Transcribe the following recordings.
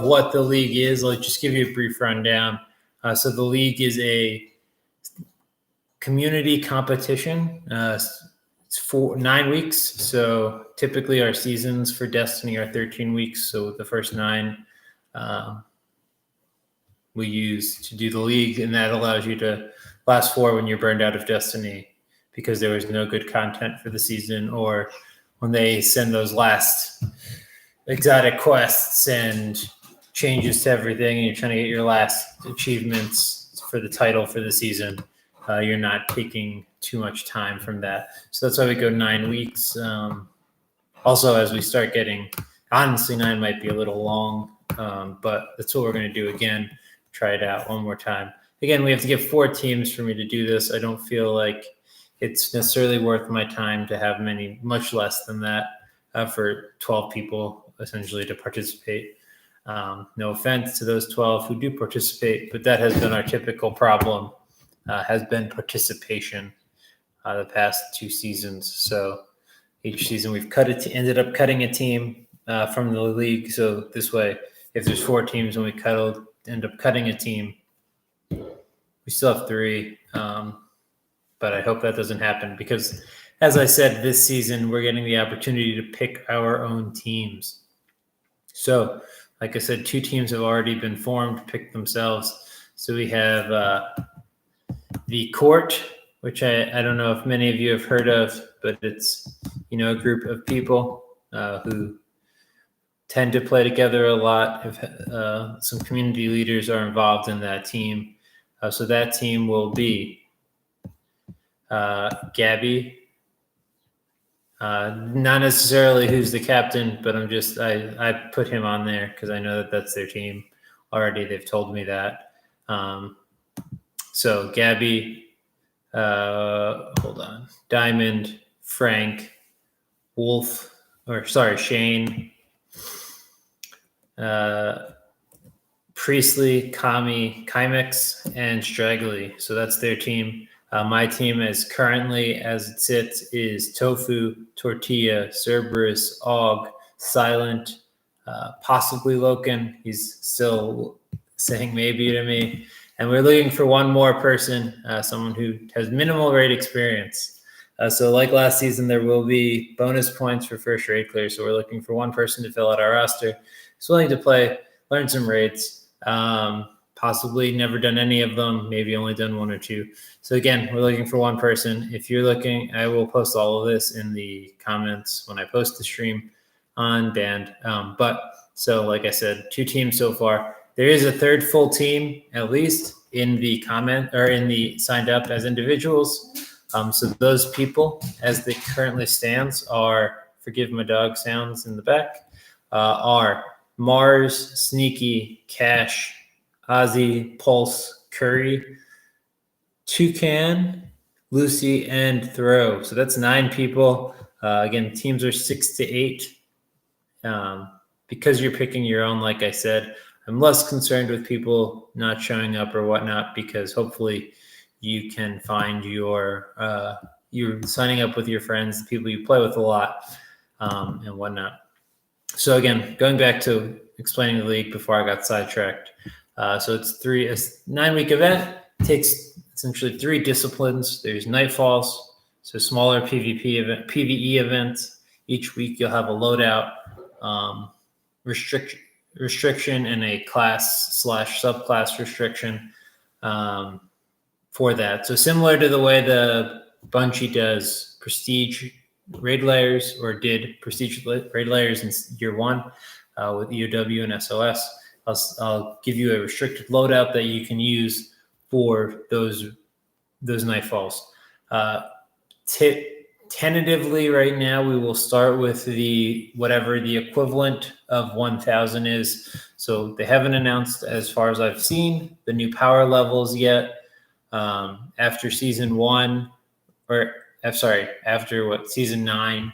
what the league is, I'll just give you a brief rundown. So the league is a community competition. It's 9 weeks. So typically our seasons for Destiny are 13 weeks. So the first 9 we use to do the league, and that allows you to last 4 when you're burned out of Destiny because there was no good content for the season, or when they send those last exotic quests and changes to everything and you're trying to get your last achievements for the title for the season, you're not taking too much time from that. So that's why we go 9 weeks. Also, as we start getting, honestly, 9 might be a little long, but that's what we're going to do again. Try it out one more time. Again, we have to get 4 teams for me to do this. I don't feel like it's necessarily worth my time to have much less than that for 12 people essentially to participate. No offense to those 12 who do participate, but that has been our typical problem, has been participation the past 2 seasons. So each season we've ended up cutting a team from the league. So this way, if there's 4 teams and we end up cutting a team, we still have 3. But I hope that doesn't happen because, as I said, this season we're getting the opportunity to pick our own teams. So, like I said, 2 teams have already been formed, picked themselves. So we have the Court, which I don't know if many of you have heard of, but it's a group of people who tend to play together a lot. Some community leaders are involved in that team. So that team will be Gabby, not necessarily who's the captain, but I put him on there because I know that that's their team already. They've told me that. So Gabby, Diamond, Frank, Shane, Priestley, Kami, Kymex, and Straggly. So that's their team. My team is currently, as it sits, is Tofu, Tortilla, Cerberus, Og, Silent, possibly Loken. He's still saying maybe to me. And we're looking for one more person, someone who has minimal raid experience. So like last season, there will be bonus points for first raid clear. So we're looking for one person to fill out our roster. Who's willing to play, learn some raids. Possibly never done any of them, maybe only done 1 or 2. So again, we're looking for one person. If you're looking, I will post all of this in the comments when I post the stream on Band. So like I said, 2 teams so far. There is a 3rd full team, at least, in the comment or in the signed up as individuals. So those people, as they currently stands, are, forgive my dog sounds in the back, are Mars, Sneaky, Cash, Ozzy, Pulse, Curry, Toucan, Lucy, and Throw. So that's 9 people. Again, teams are 6 to 8. Because you're picking your own, like I said, I'm less concerned with people not showing up or whatnot, because hopefully you can find you're signing up with your friends, the people you play with a lot, and whatnot. So again, going back to explaining the league before I got sidetracked. So it's a 9-week event. It takes essentially 3 disciplines. There's Nightfalls, so smaller PvE events. Each week you'll have a loadout, restriction, and a class/subclass restriction for that. So similar to the way the Bungie does prestige raid layers, or did prestige raid layers in year 1 with EOW and SOS. I'll give you a restricted loadout that you can use for those Nightfalls. Tentatively right now, we will start with whatever the equivalent of 1,000 is. So they haven't announced, as far as I've seen, the new power levels yet. After season 1, after season 9?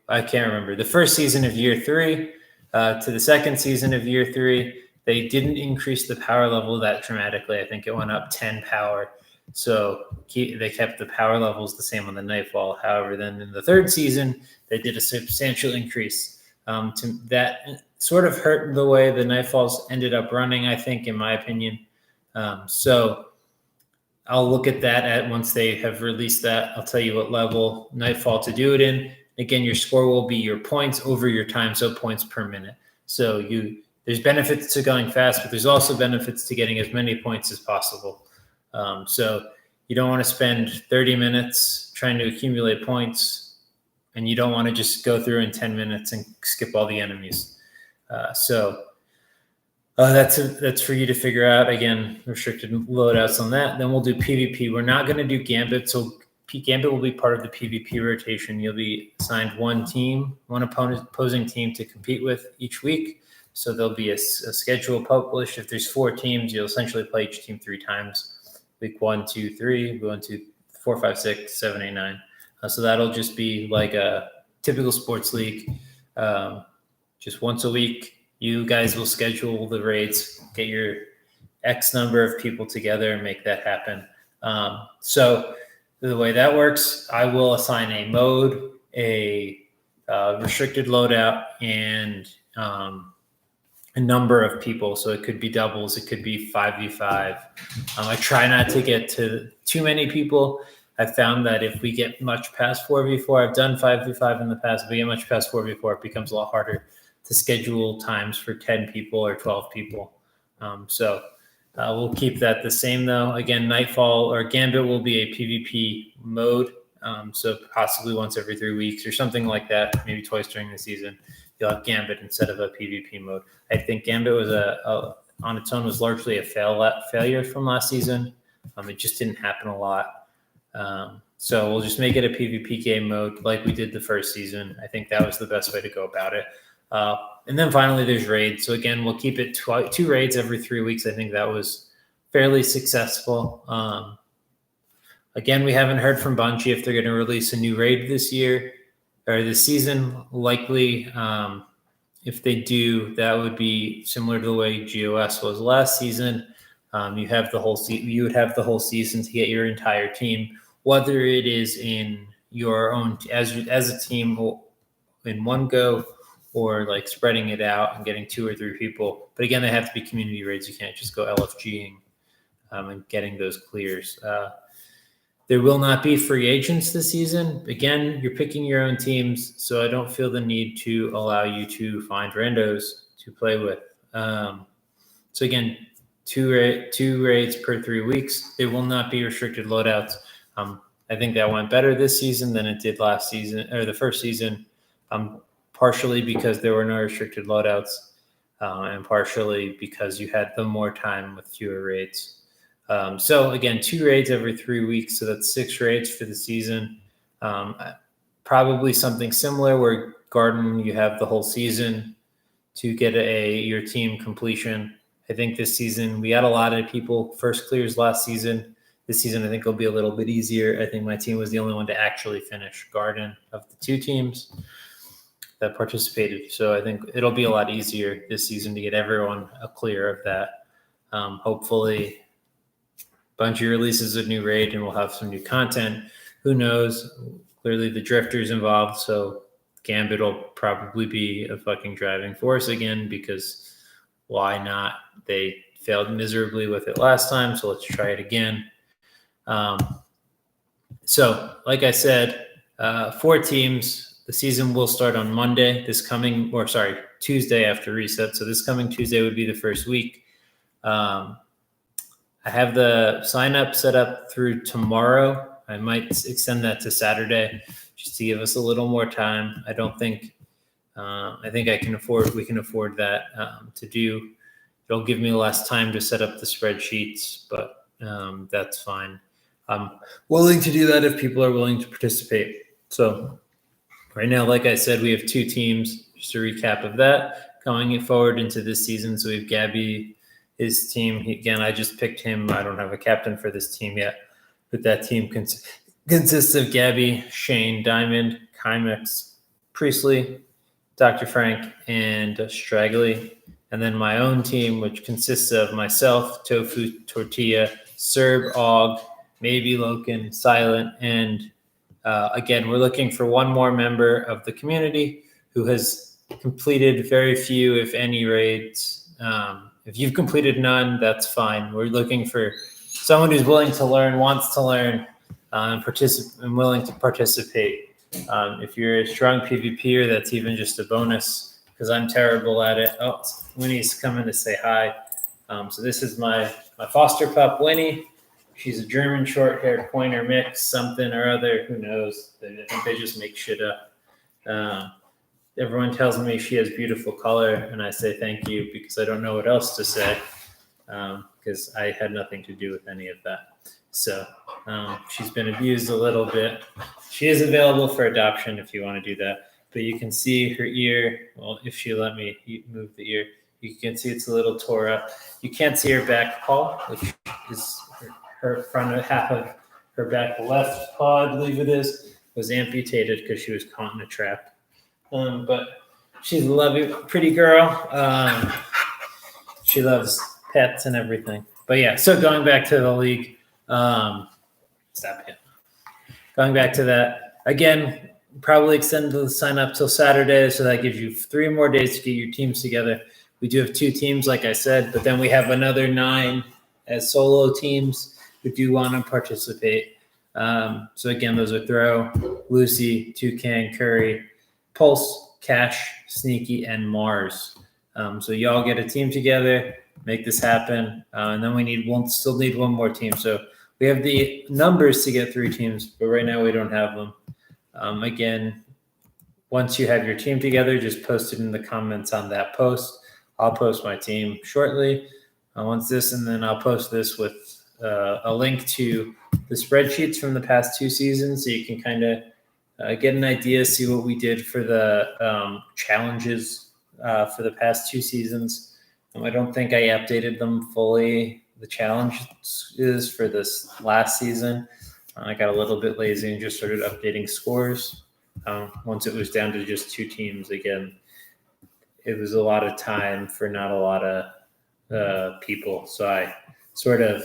I can't remember. The first season of year 3 to the second season of year 3, they didn't increase the power level that dramatically. I think it went up 10 power. So they kept the power levels the same on the Nightfall. However, then in the 3rd season, they did a substantial increase. To that sort of hurt the way the Nightfalls ended up running, I think, in my opinion. So I'll look at that once they have released that. I'll tell you what level Nightfall to do it in. Again, your score will be your points over your time, so points per minute. So there's benefits to going fast, but there's also benefits to getting as many points as possible. So you don't want to spend 30 minutes trying to accumulate points, and you don't want to just go through in 10 minutes and skip all the enemies. That's for you to figure out. Again, restricted loadouts on that. Then we'll do PvP. We're not going to do Gambit. So Gambit will be part of the PvP rotation. You'll be assigned one opposing team to compete with each week. So there'll be a schedule published. If there's 4 teams, you'll essentially play each team 3 times. Week 1, 2, 3, 1, 2, 4, 5, 6, 7, 8, 9. So that'll just be like a typical sports league. Just once a week, you guys will schedule the raids, get your X number of people together and make that happen. So the way that works, I will assign a mode, a restricted loadout, and a number of people. So it could be doubles, it could be 5v5. I try not to get to too many people. I've found that if we get much past 4v4, I've done 5v5 in the past, if we get much past 4v4, it becomes a lot harder to schedule times for 10 people or 12 people. So we'll keep that the same though. Again, Nightfall or Gambit will be a PvP mode. So possibly once every 3 weeks or something like that, maybe twice during the season, you'll have Gambit instead of a PvP mode. I think Gambit was on its own was largely a failure from last season. It just didn't happen a lot. So we'll just make it a PvP game mode like we did the first season. I think that was the best way to go about it. And then finally there's raids. So again, we'll keep it 2 raids every 3 weeks. I think that was fairly successful. Again, we haven't heard from Bungie if they're going to release a new raid this year or this season. Likely, if they do, that would be similar to the way GOS was last season. You have the whole you would have the whole season to get your entire team, whether it is in your own as a team in one go, or like spreading it out and getting 2 or 3 people. But again, they have to be community raids. You can't just go LFGing and getting those clears. There will not be free agents this season. Again, you're picking your own teams, so I don't feel the need to allow you to find randos to play with. So again, two raids per 3 weeks. There will not be restricted loadouts. I think that went better this season than it did last season or the first season. Partially because there were no restricted loadouts, and partially because you had the more time with fewer raids. So again, 2 raids every 3 weeks, so that's 6 raids for the season. Probably something similar where Garden, you have the whole season to get your team completion. I think this season we had a lot of people first clears last season. This season I think it'll be a little bit easier. I think my team was the only one to actually finish Garden of the 2 teams that participated. So I think it'll be a lot easier this season to get everyone a clear of that. Hopefully Bungie releases a new raid and we'll have some new content. Who knows? Clearly the Drifter's involved, so Gambit will probably be a fucking driving force again, because why not? They failed miserably with it last time, so let's try it again. So like I said, 4 teams. The season will start on Tuesday after reset. So this coming Tuesday would be the first week. I have the sign up set up through tomorrow. I might extend that to Saturday just to give us a little more time. I think we can afford that to do. It'll give me less time to set up the spreadsheets, but that's fine. I'm willing to do that if people are willing to participate. So right now, like I said, we have 2 teams. Just a recap of that going forward into this season. So we have Gabby, his team. Again, I just picked him. I don't have a captain for this team yet, but that team consists of Gabby, Shane, Diamond, Kymex, Priestley, Dr. Frank, and Straggly. And then my own team, which consists of myself, Tofu, Tortilla, Serb, Og, maybe Loken, Silent, and again, we're looking for one more member of the community who has completed very few, if any, raids. If you've completed none, that's fine. We're looking for someone who's willing to learn, wants to learn, and willing to participate. If you're a strong PvPer, that's even just a bonus because I'm terrible at it. Oh, Winnie's coming to say hi. So this is my foster pup, Winnie. She's a German short-haired pointer mix, something or other. Who knows? I think they just make shit up. Everyone tells me she has beautiful color, and I say thank you because I don't know what else to say because I had nothing to do with any of that. So she's been abused a little bit. She is available for adoption if you want to do that. But you can see her ear. Well, if she let me move the ear, you can see it's a little tore up. You can't see her back paw, which is her front half of her back left paw, I believe it is, was amputated because she was caught in a trap. But she's a lovely, pretty girl. She loves pets and everything. But yeah, so going back to the league, stop it. Going back to that again, probably extend the sign up till Saturday, so that gives you 3 more days to get your teams together. We do have 2 teams, like I said, but then we have another 9 as solo teams who do want to participate. So again, those are Throw, Lucy, Toucan, Curry, Pulse, Cash, Sneaky, and Mars. So y'all get a team together, make this happen, and then we'll still need 1 more team. So we have the numbers to get 3 teams, but right now we don't have them. Again, once you have your team together, just post it in the comments on that post. I'll post my team shortly. Once this, and then I'll post this with a link to the spreadsheets from the past 2 seasons, so you can kind of get an idea, see what we did for the challenges for the past 2 seasons. I don't think I updated them fully. The challenge is for this last season. I got a little bit lazy and just started updating scores. Once it was down to just 2 teams again, it was a lot of time for not a lot of people. So I sort of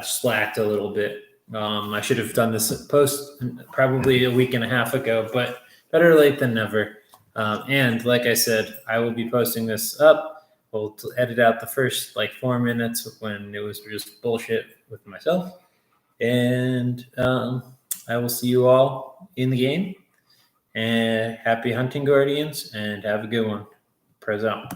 slacked a little bit. I should have done this post probably a week and a half ago, but better late than never. And like I said, I will be posting this up. We'll edit out the first 4 minutes when it was just bullshit with myself. And I will see you all in the game. And happy hunting, Guardians, and have a good one. Prez out.